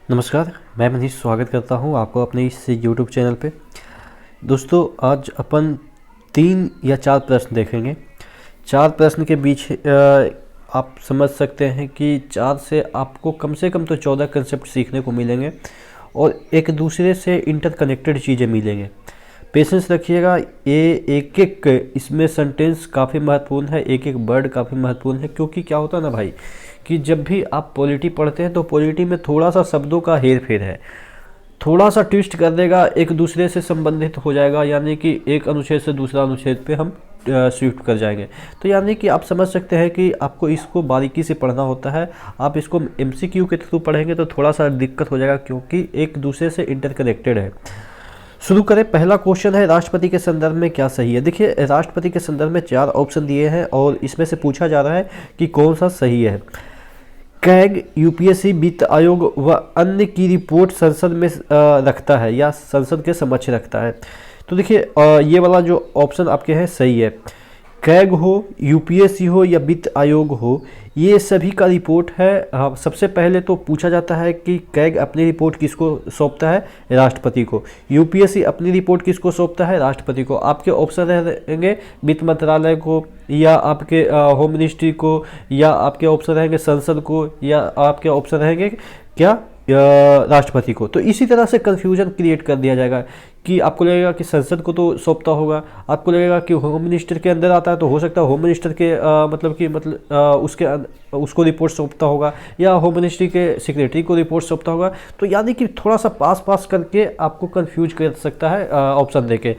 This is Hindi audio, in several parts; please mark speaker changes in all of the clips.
Speaker 1: नमस्कार, मैं मनीष स्वागत करता हूं आपको अपने इस यूट्यूब चैनल पे। दोस्तों, आज अपन 3 या 4 प्रश्न देखेंगे। 4 प्रश्न के बीच आप समझ सकते हैं कि 4 से आपको कम से कम तो 14 कंसेप्ट सीखने को मिलेंगे और एक दूसरे से इंटरकनेक्टेड चीज़ें मिलेंगे। पेशेंस रखिएगा। ये एक एक इसमें सेंटेंस काफ़ी महत्वपूर्ण है, एक एक वर्ड काफ़ी महत्वपूर्ण है। क्योंकि क्या होता है ना भाई, कि जब भी आप पॉलिटी पढ़ते हैं तो पॉलिटी में थोड़ा सा शब्दों का हेर फेर है, थोड़ा सा ट्विस्ट कर देगा, एक दूसरे से संबंधित हो जाएगा, यानी कि एक अनुच्छेद से दूसरा अनुच्छेद पे हम शिफ्ट कर जाएंगे। तो यानी कि आप समझ सकते हैं कि आपको इसको बारीकी से पढ़ना होता है। आप इसको एमसीक्यू के थ्रू पढ़ेंगे तो थोड़ा सा दिक्कत हो जाएगा, क्योंकि एक दूसरे से इंटरकनेक्टेड है। शुरू करें। पहला क्वेश्चन है, राष्ट्रपति के संदर्भ में क्या सही है। देखिए, राष्ट्रपति के संदर्भ में 4 ऑप्शन दिए हैं और इसमें से पूछा जा रहा है कि कौन सा सही है। कैग, यूपीएससी, वित्त आयोग व अन्य की रिपोर्ट संसद में रखता है या संसद के समक्ष रखता है। तो देखिए, ये वाला जो ऑप्शन आपके हैं सही है। कैग हो, यूपीएससी हो या वित्त आयोग हो, ये सभी का रिपोर्ट है। हाँ, सबसे पहले तो पूछा जाता है कि कैग अपनी रिपोर्ट किसको सौंपता है, राष्ट्रपति को। यूपीएससी अपनी रिपोर्ट किसको सौंपता है, राष्ट्रपति को। आपके ऑप्शन रहेंगे वित्त मंत्रालय को, या आपके होम मिनिस्ट्री को, या आपके ऑप्शन रहेंगे संसद को, या आपके ऑप्शन रहेंगे क्या, राष्ट्रपति को। तो इसी तरह से कन्फ्यूजन क्रिएट कर दिया जाएगा कि आपको लगेगा कि संसद को तो सौंपता होगा, आपको लगेगा कि होम मिनिस्टर के अंदर आता है तो हो सकता है होम मिनिस्टर के उसको रिपोर्ट सौंपता होगा, या होम मिनिस्ट्री के सेक्रेटरी को रिपोर्ट सौंपता होगा। तो यानी कि थोड़ा सा पास करके आपको कंफ्यूज कर सकता है ऑप्शन देके।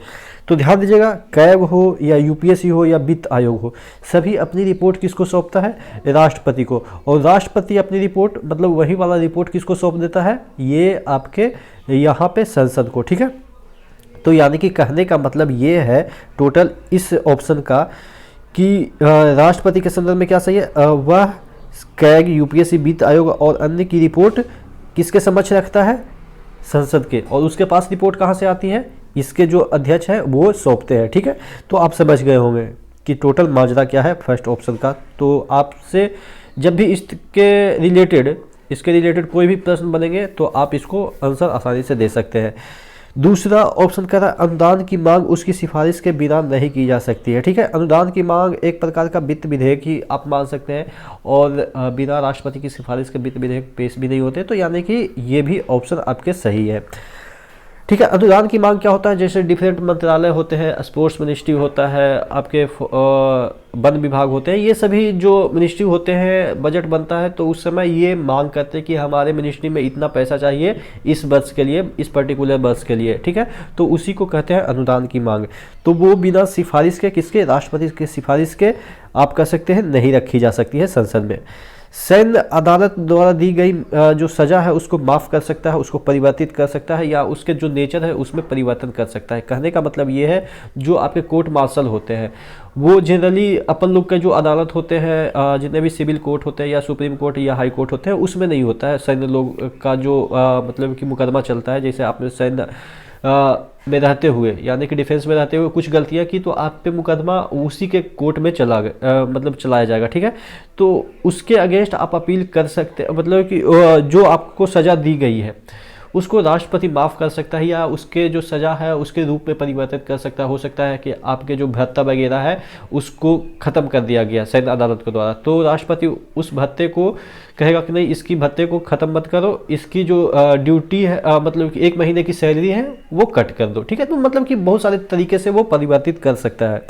Speaker 1: तो ध्यान दीजिएगा, कैग हो या यूपीएससी हो या वित्त आयोग हो, सभी अपनी रिपोर्ट किसको सौंपता है, राष्ट्रपति को। और राष्ट्रपति अपनी रिपोर्ट मतलब वही वाला रिपोर्ट किसको सौंप देता है, ये आपके यहाँ पे संसद को। ठीक है, तो यानी कि कहने का मतलब ये है टोटल इस ऑप्शन का कि राष्ट्रपति के संदर्भ में क्या सही है, वह कैग, यूपीएससी, वित्त आयोग और अन्य की रिपोर्ट किसके समक्ष रखता है, संसद के। और उसके पास रिपोर्ट कहाँ से आती है, इसके जो अध्यक्ष हैं वो सौंपते हैं। ठीक है, तो आप समझ गए होंगे कि टोटल माजरा क्या है फर्स्ट ऑप्शन का। तो आपसे जब भी इसके रिलेटेड कोई भी प्रश्न बनेंगे तो आप इसको आंसर आसानी से दे सकते हैं। दूसरा ऑप्शन कह रहा है, अनुदान की मांग उसकी सिफारिश के बिना नहीं की जा सकती है। ठीक है, अनुदान की मांग एक प्रकार का वित्त विधेयक ही आप मान सकते हैं, और बिना राष्ट्रपति की सिफारिश के वित्त विधेयक पेश भी नहीं होते। तो यानी कि ये भी ऑप्शन आपके सही है। ठीक है, अनुदान की मांग क्या होता है, जैसे डिफरेंट मंत्रालय होते हैं, स्पोर्ट्स मिनिस्ट्री होता है, आपके वन विभाग होते हैं, ये सभी जो मिनिस्ट्री होते हैं, बजट बनता है तो उस समय ये मांग करते हैं कि हमारे मिनिस्ट्री में इतना पैसा चाहिए इस वर्ष के लिए, इस पर्टिकुलर वर्ष के लिए। ठीक है, तो उसी को कहते हैं अनुदान की मांग। तो वो बिना सिफारिश के, किसके, राष्ट्रपति के सिफारिश के आप कह सकते हैं नहीं रखी जा सकती है संसद में। सैन्य अदालत द्वारा दी गई जो सज़ा है उसको माफ़ कर सकता है, उसको परिवर्तित कर सकता है, या उसके जो नेचर है उसमें परिवर्तन कर सकता है। कहने का मतलब ये है, जो आपके कोर्ट मार्शल होते हैं वो जनरली अपन लोग के जो अदालत होते हैं, जितने भी सिविल कोर्ट होते हैं या सुप्रीम कोर्ट या हाई कोर्ट होते हैं, उसमें नहीं होता है सैन्य लोग का जो मतलब कि मुकदमा चलता है। जैसे आपने सैन्य में रहते हुए, यानी कि डिफेंस में रहते हुए कुछ गलतियां की तो आप पे मुकदमा उसी के कोर्ट में चलाया जाएगा। ठीक है, तो उसके अगेंस्ट आप अपील कर सकते हैं, मतलब कि जो आपको सज़ा दी गई है उसको राष्ट्रपति माफ़ कर सकता है, या उसके जो सज़ा है उसके रूप में परिवर्तित कर सकता है। हो सकता है कि आपके जो भत्ता वगैरह है उसको ख़त्म कर दिया गया सैन्य अदालत के द्वारा, तो राष्ट्रपति उस भत्ते को कहेगा कि नहीं, इसकी भत्ते को ख़त्म मत करो, इसकी जो ड्यूटी है मतलब कि 1 महीने की सैलरी है वो कट कर दो। ठीक है, तो मतलब कि बहुत सारे तरीके से वो परिवर्तित कर सकता है।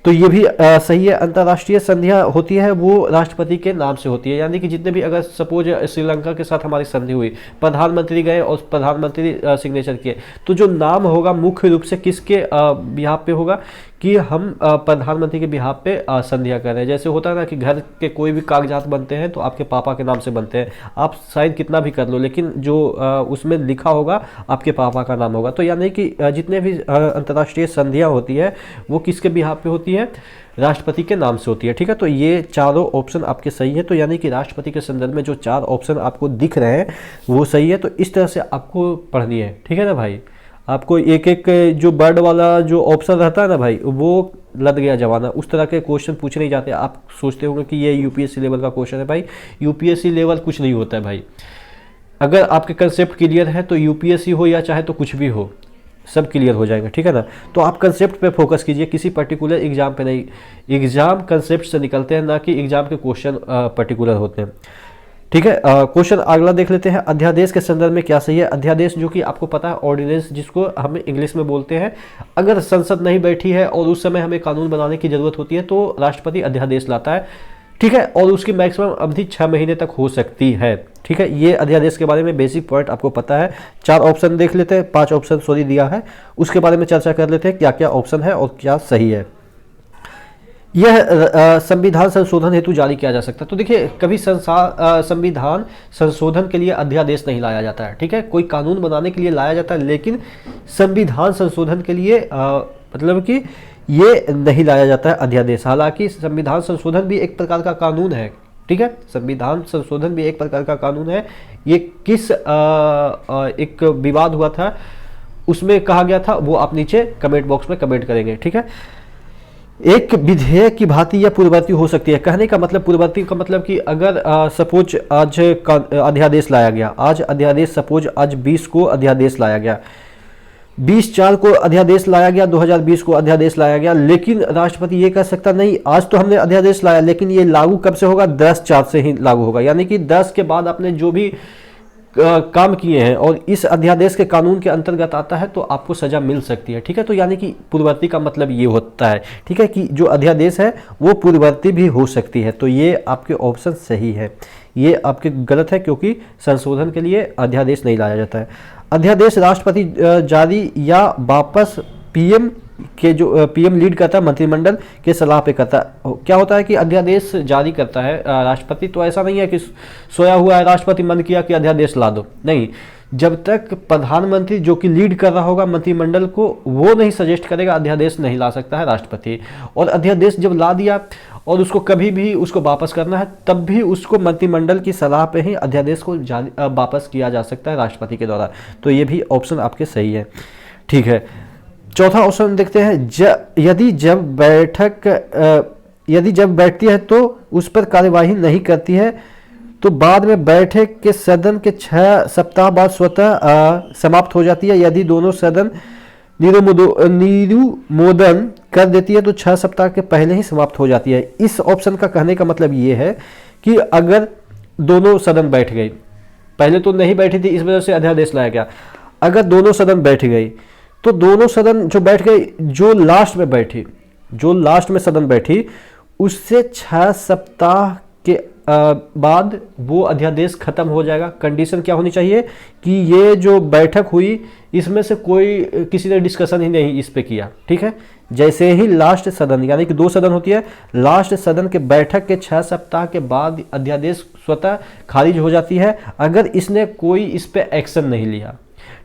Speaker 1: तो ये भी सही है। अंतर्राष्ट्रीय संधियाँ होती है वो राष्ट्रपति के नाम से होती है, यानी कि जितने भी, अगर सपोज श्रीलंका के साथ हमारी संधि हुई, प्रधानमंत्री गए और प्रधानमंत्री सिग्नेचर किए, तो जो नाम होगा मुख्य रूप से किसके बिहाफ पे होगा, कि हम प्रधानमंत्री के बिहाफ पे संधियाँ कर रहे हैं। जैसे होता है ना कि घर के कोई भी कागजात बनते हैं तो आपके पापा के नाम से बनते हैं, आप साइन कितना भी कर लो लेकिन जो उसमें लिखा होगा आपके पापा का नाम होगा। तो यानी कि जितने भी अंतर्राष्ट्रीय संधियाँ होती है वो किसके बिहाफ पे होती है, राष्ट्रपति के नाम से होती है। ठीक है, तो ये चारों ऑप्शन आपके सही है। तो यानी कि राष्ट्रपति के संदर्भ में जो 4 ऑप्शन आपको दिख रहे हैं वो सही है। तो इस तरह से आपको पढ़नी है। ठीक है ना भाई, आपको एक एक जो बर्ड वाला जो ऑप्शन रहता है ना भाई, वो लद गया जमाना, उस तरह के क्वेश्चन पूछे नहीं जाते। आप सोचते होंगे कि ये यूपीएससी लेवल का क्वेश्चन है, भाई यूपीएससी लेवल कुछ नहीं होता है भाई। अगर आपके कंसेप्ट क्लियर है तो यूपीएससी हो या चाहे तो कुछ भी हो, सब क्लियर हो जाएगा, ठीक है ना। तो आप कंसेप्ट पे फोकस कीजिए, किसी पर्टिकुलर एग्जाम पे नहीं। एग्जाम कंसेप्ट से निकलते हैं, ना कि एग्जाम के क्वेश्चन पर्टिकुलर होते हैं, ठीक है। क्वेश्चन अगला देख लेते हैं, अध्यादेश के संदर्भ में क्या सही है। अध्यादेश जो कि आपको पता है ऑर्डिनेंस जिसको हम इंग्लिश में बोलते हैं। अगर संसद नहीं बैठी है और उस समय हमें कानून बनाने की जरूरत होती है तो राष्ट्रपति अध्यादेश लाता है, ठीक है, और उसकी मैक्सिमम अवधि 6 महीने तक हो सकती है, ठीक है। ये अध्यादेश के बारे में बेसिक पॉइंट आपको पता है। 4 ऑप्शन देख लेते हैं, 5 ऑप्शन सॉरी दिया है, उसके बारे में चर्चा कर लेते हैं क्या क्या ऑप्शन है और क्या सही है। यह संविधान संशोधन हेतु जारी किया जा सकता है। तो देखिए, कभी संविधान संशोधन के लिए अध्यादेश नहीं लाया जाता है, ठीक है। कोई कानून बनाने के लिए लाया जाता है, लेकिन संविधान संशोधन के लिए मतलब कि ये नहीं लाया जाता है अध्यादेश। हालांकि संविधान संशोधन भी एक प्रकार का कानून है, ठीक है। संविधान संशोधन भी एक प्रकार का कानून है। ये किस एक विवाद हुआ था उसमें कहा गया था, वो आप नीचे कमेंट बॉक्स में कमेंट करेंगे, ठीक है। एक विधेयक की भांति या पूर्ववर्ती हो सकती है। कहने का मतलब, पूर्ववर्ती का मतलब कि अगर सपोज आज का अध्यादेश लाया गया, आज अध्यादेश सपोज आज 20 को अध्यादेश लाया गया, 20/4 को अध्यादेश लाया गया, 2020 को अध्यादेश लाया गया, लेकिन राष्ट्रपति ये कह सकता नहीं आज तो हमने अध्यादेश लाया, लेकिन ये लागू कब से होगा, 10/4 से ही लागू होगा। यानी कि 10 के बाद आपने जो भी काम किए हैं और इस अध्यादेश के कानून के अंतर्गत आता है तो आपको सजा मिल सकती है, ठीक है। तो यानी कि पूर्ववर्ती का मतलब ये होता है, ठीक है, कि जो अध्यादेश है वो पूर्ववर्ती भी हो सकती है। तो ये आपके ऑप्शन सही है, ये आपके गलत है, क्योंकि संशोधन के लिए अध्यादेश नहीं लाया जाता है। अध्यादेश राष्ट्रपति जारी या वापस पीएम के जो पीएम लीड करता है, मंत्रिमंडल के सलाह पे करता है। क्या होता है कि अध्यादेश जारी करता है राष्ट्रपति, तो ऐसा नहीं है कि सोया हुआ है राष्ट्रपति मन किया कि अध्यादेश ला दो, नहीं। जब तक प्रधानमंत्री जो कि लीड कर रहा होगा मंत्रिमंडल को, वो नहीं सजेस्ट करेगा, अध्यादेश नहीं ला सकता है राष्ट्रपति। और अध्यादेश जब ला दिया और उसको कभी भी उसको वापस करना है, तब भी उसको मंत्रिमंडल की सलाह पे ही अध्यादेश को वापस किया जा सकता है राष्ट्रपति के द्वारा। तो ये भी ऑप्शन आपके सही है, ठीक है। चौथा ऑप्शन देखते हैं, यदि जब बैठती है तो उस पर कार्यवाही नहीं करती है तो बाद में बैठक के सदन के 6 सप्ताह बाद स्वतः समाप्त हो जाती है। यदि दोनों सदन निरुमोदन कर देती है तो 6 सप्ताह के पहले ही समाप्त हो जाती है। इस ऑप्शन का कहने का मतलब ये है कि अगर दोनों सदन बैठ गई, पहले तो नहीं बैठी थी, इस वजह से अध्यादेश लाया गया, अगर दोनों सदन बैठ गई तो दोनों सदन जो बैठ गई, जो लास्ट में सदन बैठी, उससे 6 सप्ताह के बाद वो अध्यादेश खत्म हो जाएगा। कंडीशन क्या होनी चाहिए कि ये जो बैठक हुई इसमें से कोई किसी ने डिस्कशन ही नहीं इस पे किया, ठीक है। जैसे ही लास्ट सदन, यानी कि 2 सदन होती है, लास्ट सदन के बैठक के 6 सप्ताह के बाद अध्यादेश स्वतः खारिज हो जाती है, अगर इसने कोई इस पे एक्शन नहीं लिया,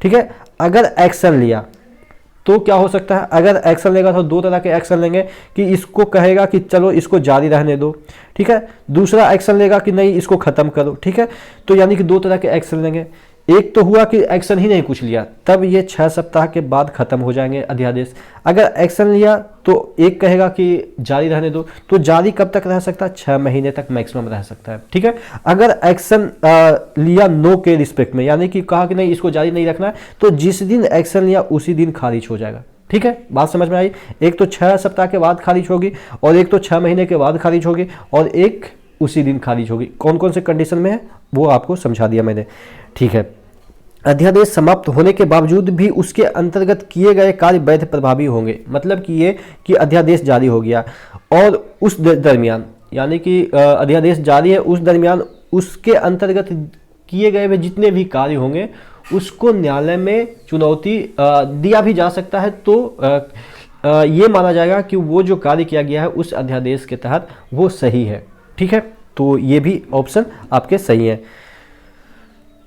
Speaker 1: ठीक है। अगर एक्शन लिया तो क्या हो सकता है, अगर एक्शन लेगा तो 2 तरह के एक्शन लेंगे, कि इसको कहेगा कि चलो इसको जारी रहने दो, ठीक है। दूसरा एक्शन लेगा कि नहीं इसको खत्म करो, ठीक है। तो यानी कि 2 तरह के एक्शन लेंगे। एक तो हुआ कि एक्शन ही नहीं कुछ लिया, तब ये 6 सप्ताह के बाद खत्म हो जाएंगे अध्यादेश। अगर एक्शन लिया तो एक कहेगा कि जारी रहने दो, तो जारी कब तक रह सकता है, 6 महीने तक मैक्सिमम रह सकता है, ठीक है। अगर एक्शन लिया नो के रिस्पेक्ट में, यानी कि कहा कि नहीं इसको जारी नहीं रखना है, तो जिस दिन एक्शन लिया उसी दिन खारिज हो जाएगा, ठीक है। बात समझ में आई। एक तो 6 सप्ताह के बाद खारिज होगी, और एक तो 6 महीने के बाद खारिज होगी, और एक उसी दिन खारिज होगी। कौन कौन से कंडीशन में है वो आपको समझा दिया मैंने, ठीक है। अध्यादेश समाप्त होने के बावजूद भी उसके अंतर्गत किए गए कार्य वैध प्रभावी होंगे। मतलब कि ये कि अध्यादेश जारी हो गया और उस दरमियान, यानी कि अध्यादेश जारी है, उस दरमियान उसके अंतर्गत किए गए हुए जितने भी कार्य होंगे उसको न्यायालय में चुनौती दिया भी जा सकता है, तो ये माना जाएगा कि वो जो कार्य किया गया है उस अध्यादेश के तहत वो सही है, ठीक है। तो ये भी ऑप्शन आपके सही है।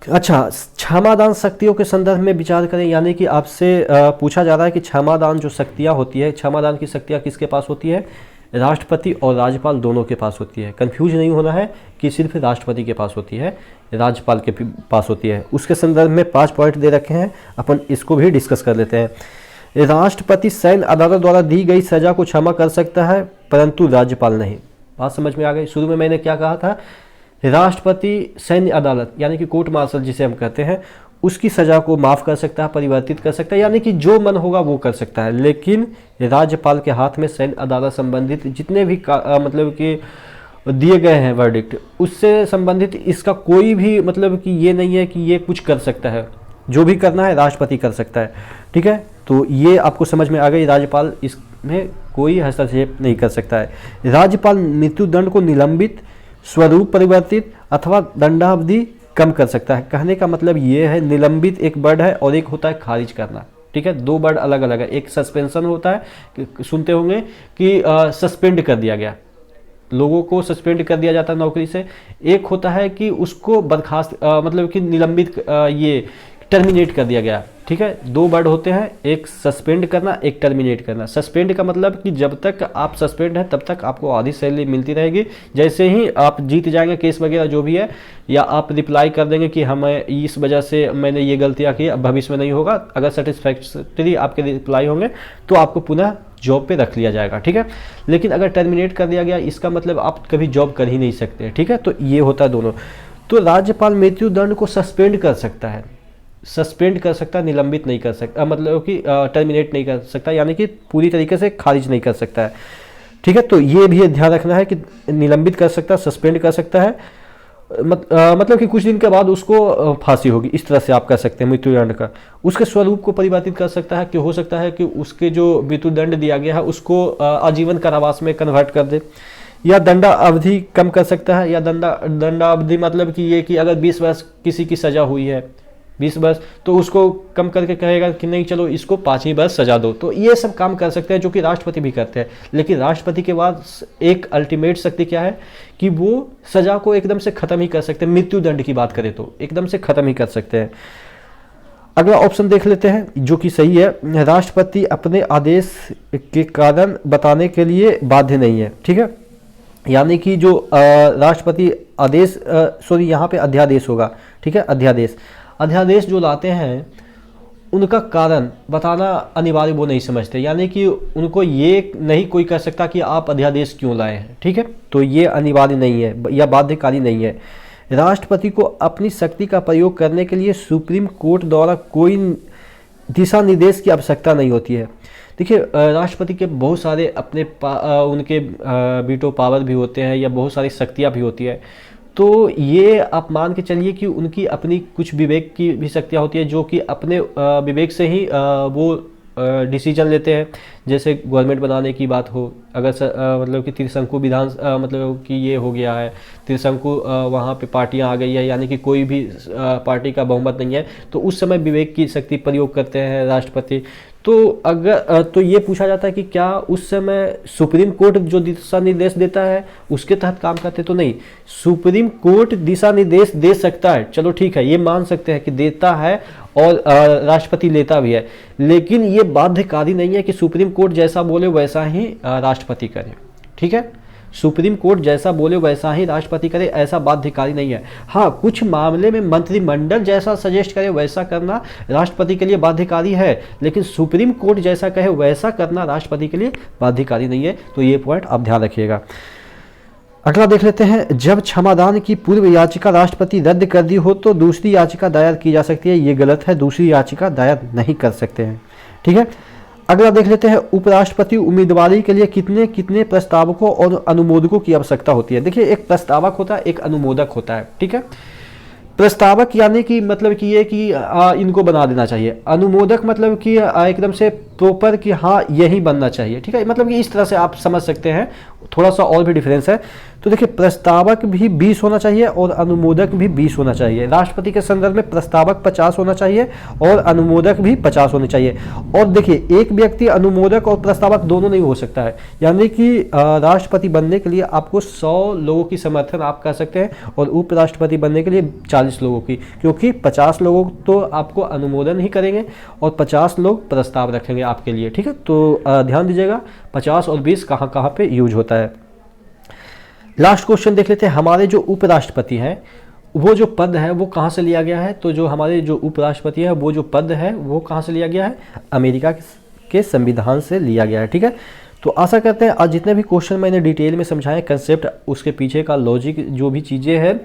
Speaker 1: अच्छा, क्षमादान शक्तियों के संदर्भ में विचार करें, यानी कि आपसे पूछा जा रहा है कि क्षमादान जो शक्तियाँ होती है, क्षमादान की शक्तियाँ किसके पास होती है, राष्ट्रपति और राज्यपाल दोनों के पास होती है। कंफ्यूज नहीं होना है कि सिर्फ राष्ट्रपति के पास होती है, राज्यपाल के पास होती है। उसके संदर्भ में 5 पॉइंट दे रखे हैं, अपन इसको भी डिस्कस कर लेते हैं। राष्ट्रपति सैन्य अदालत द्वारा दी गई सजा को क्षमा कर सकता है, परंतु राज्यपाल नहीं। बात समझ में आ गई। शुरू में मैंने क्या कहा था, राष्ट्रपति सैन्य अदालत यानी कि कोर्ट मार्शल जिसे हम कहते हैं उसकी सजा को माफ कर सकता है, परिवर्तित कर सकता है, यानी कि जो मन होगा वो कर सकता है। लेकिन राज्यपाल के हाथ में सैन्य अदालत संबंधित जितने भी मतलब कि दिए गए हैं वर्डिक्ट उससे संबंधित इसका कोई भी मतलब कि ये नहीं है कि ये कुछ कर सकता है। जो भी करना है राष्ट्रपति कर सकता है। ठीक है, तो ये आपको समझ में आ गई, राज्यपाल इसमें कोई हस्तक्षेप नहीं कर सकता है। राज्यपाल मृत्युदंड को निलंबित, स्वरूप परिवर्तित अथवा दंडावधि कम कर सकता है। कहने का मतलब ये है, निलंबित एक वर्ड है और एक होता है खारिज करना। ठीक है, दो वर्ड अलग अलग है। एक सस्पेंशन होता है, सुनते होंगे कि सस्पेंड कर दिया गया, लोगों को सस्पेंड कर दिया जाता है नौकरी से। एक होता है कि उसको बर्खास्त मतलब कि निलंबित ये टर्मिनेट कर दिया गया। ठीक है, दो वर्ड होते हैं, एक सस्पेंड करना, एक टर्मिनेट करना। सस्पेंड का मतलब कि जब तक आप सस्पेंड है तब तक आपको आधी सैलरी मिलती रहेगी। जैसे ही आप जीत जाएंगे केस वगैरह जो भी है, या आप रिप्लाई कर देंगे कि हमें इस वजह से मैंने ये गलतियां की, अब भविष्य में नहीं होगा, अगर सेटिस्फैक्टरी आपके रिप्लाई होंगे तो आपको पुनः जॉब पे रख लिया जाएगा। ठीक है, लेकिन अगर टर्मिनेट कर दिया गया इसका मतलब आप कभी जॉब कर ही नहीं सकते। ठीक है, तो ये होता है दोनों। तो राज्यपाल मृत्युदंड को सस्पेंड कर सकता है, सस्पेंड कर सकता है, निलंबित नहीं कर सकता, मतलब कि टर्मिनेट नहीं कर सकता, यानी कि पूरी तरीके से खारिज नहीं कर सकता है। ठीक है, तो ये भी ध्यान रखना है कि निलंबित कर सकता है, सस्पेंड कर सकता है, मतलब कि कुछ दिन के बाद उसको फांसी होगी, इस तरह से आप कर सकते हैं मृत्युदंड का। उसके स्वरूप को परिवर्तित कर सकता है कि हो सकता है कि उसके जो मृत्युदंड दिया गया है उसको आजीवन कारावास में कन्वर्ट कर दे, या दंडा अवधि कम कर सकता है, या दंडा अवधि मतलब कि ये कि अगर 20 वर्ष किसी की सजा हुई है, 20 वर्ष, तो उसको कम करके कहेगा कि नहीं चलो इसको 5 ही वर्ष सजा दो। तो ये सब काम कर सकते हैं जो कि राष्ट्रपति भी करते हैं। लेकिन राष्ट्रपति के बाद एक अल्टीमेट शक्ति क्या है कि वो सजा को एकदम से खत्म ही कर सकते हैं। मृत्युदंड की बात करें तो एकदम से खत्म ही कर सकते हैं। अगला ऑप्शन देख लेते हैं जो कि सही है, राष्ट्रपति अपने आदेश के कारण बताने के लिए बाध्य नहीं है। ठीक है, यानी कि जो राष्ट्रपति आदेश सॉरी यहाँ पे अध्यादेश होगा। ठीक है, अध्यादेश जो लाते हैं उनका कारण बताना अनिवार्य वो नहीं समझते, यानी कि उनको ये नहीं कोई कह सकता कि आप अध्यादेश क्यों लाए हैं। ठीक है, तो ये अनिवार्य नहीं है या बाध्यकारी नहीं है। राष्ट्रपति को अपनी शक्ति का प्रयोग करने के लिए सुप्रीम कोर्ट द्वारा कोई दिशा निर्देश की आवश्यकता नहीं होती है। देखिए, राष्ट्रपति के बहुत सारे अपने उनके वीटो पावर भी होते हैं या बहुत सारी शक्तियाँ भी होती है। तो ये आप मान के चलिए कि उनकी अपनी कुछ विवेक की भी शक्तियाँ होती है, जो कि अपने विवेक से ही वो डिसीजन लेते हैं। जैसे गवर्नमेंट बनाने की बात हो, अगर मतलब कि त्रिशंकु विधान मतलब कि ये हो गया है, त्रिशंकु वहाँ पे पार्टियाँ आ गई है, यानी कि कोई भी पार्टी का बहुमत नहीं है, तो उस समय विवेक की शक्ति प्रयोग करते हैं राष्ट्रपति। तो अगर तो ये पूछा जाता है कि क्या उस समय सुप्रीम कोर्ट जो दिशा निर्देश देता है उसके तहत काम करते, तो नहीं, सुप्रीम कोर्ट दिशा निर्देश दे सकता है, चलो ठीक है, ये मान सकते हैं कि देता है और राष्ट्रपति लेता भी है, लेकिन ये बाध्यकारी नहीं है कि सुप्रीम कोर्ट जैसा बोले वैसा ही राष्ट्रपति करे। ठीक है, सुप्रीम कोर्ट जैसा बोले वैसा ही राष्ट्रपति करे, ऐसा बाध्यकारी नहीं है। हाँ, कुछ मामले में मंत्रिमंडल जैसा सजेस्ट करे वैसा करना राष्ट्रपति के लिए बाध्यकारी है, लेकिन सुप्रीम कोर्ट जैसा कहे वैसा करना राष्ट्रपति के लिए बाध्यकारी नहीं है। तो ये पॉइंट आप ध्यान रखिएगा। अगला देख लेते हैं, जब क्षमादान की पूर्व याचिका राष्ट्रपति रद्द कर दी हो तो दूसरी याचिका दायर की जा सकती है। ये गलत है, दूसरी याचिका दायर नहीं कर सकते हैं। ठीक है, अगला देख लेते हैं, उपराष्ट्रपति उम्मीदवारी के लिए कितने कितने प्रस्तावकों और अनुमोदकों की आवश्यकता होती है। देखिए, एक प्रस्तावक होता है, एक अनुमोदक होता है। ठीक है, प्रस्तावक यानी कि मतलब कि ये कि इनको बना देना चाहिए, अनुमोदक मतलब कि एकदम से प्रॉपर कि हाँ यही बनना चाहिए। ठीक है, मतलब कि इस तरह से आप समझ सकते हैं, थोड़ा सा और भी डिफरेंस है। तो देखिए, प्रस्तावक भी 20 होना चाहिए और अनुमोदक भी 20 होना चाहिए। राष्ट्रपति के संदर्भ में प्रस्तावक 50 होना चाहिए और अनुमोदक भी 50 होने चाहिए। और देखिए, एक व्यक्ति अनुमोदक और प्रस्तावक दोनों नहीं हो सकता है, यानी कि राष्ट्रपति बनने के लिए आपको 100 लोगों की समर्थन आप कर सकते हैं और उपराष्ट्रपति बनने के लिए 40 लोगों की, क्योंकि 50 लोग तो आपको अनुमोदन ही करेंगे और 50 लोग प्रस्ताव रखेंगे आपके लिए। ठीक है, तो ध्यान दीजिएगा 50 और 20 कहाँ कहाँ पे यूज होता है। लास्ट क्वेश्चन देख लेते हैं, हमारे जो उपराष्ट्रपति हैं वो जो पद है वो कहाँ से लिया गया है। तो जो हमारे जो उपराष्ट्रपति है वो जो पद है वो कहाँ से लिया गया है, अमेरिका के संविधान से लिया गया है। ठीक है, तो आशा करते हैं आज जितने भी क्वेश्चन मैंने डिटेल में समझाए, कंसेप्ट, उसके पीछे का लॉजिक, जो भी चीज़ें हैं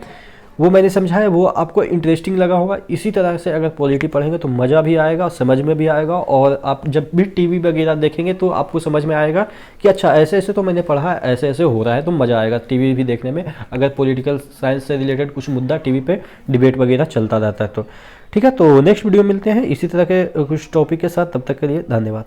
Speaker 1: वो मैंने समझाया, वो आपको इंटरेस्टिंग लगा होगा। इसी तरह से अगर पॉलिटी पढ़ेंगे तो मज़ा भी आएगा, समझ में भी आएगा, और आप जब भी टीवी वगैरह देखेंगे तो आपको समझ में आएगा कि अच्छा ऐसे ऐसे तो मैंने पढ़ा है, ऐसे ऐसे हो रहा है, तो मज़ा आएगा टीवी भी देखने में, अगर पॉलिटिकल साइंस से रिलेटेड कुछ मुद्दा टीवी पे डिबेट वगैरह चलता रहता है तो। ठीक है, तो नेक्स्ट वीडियो मिलते हैं इसी तरह के कुछ टॉपिक के साथ, तब तक के लिए धन्यवाद।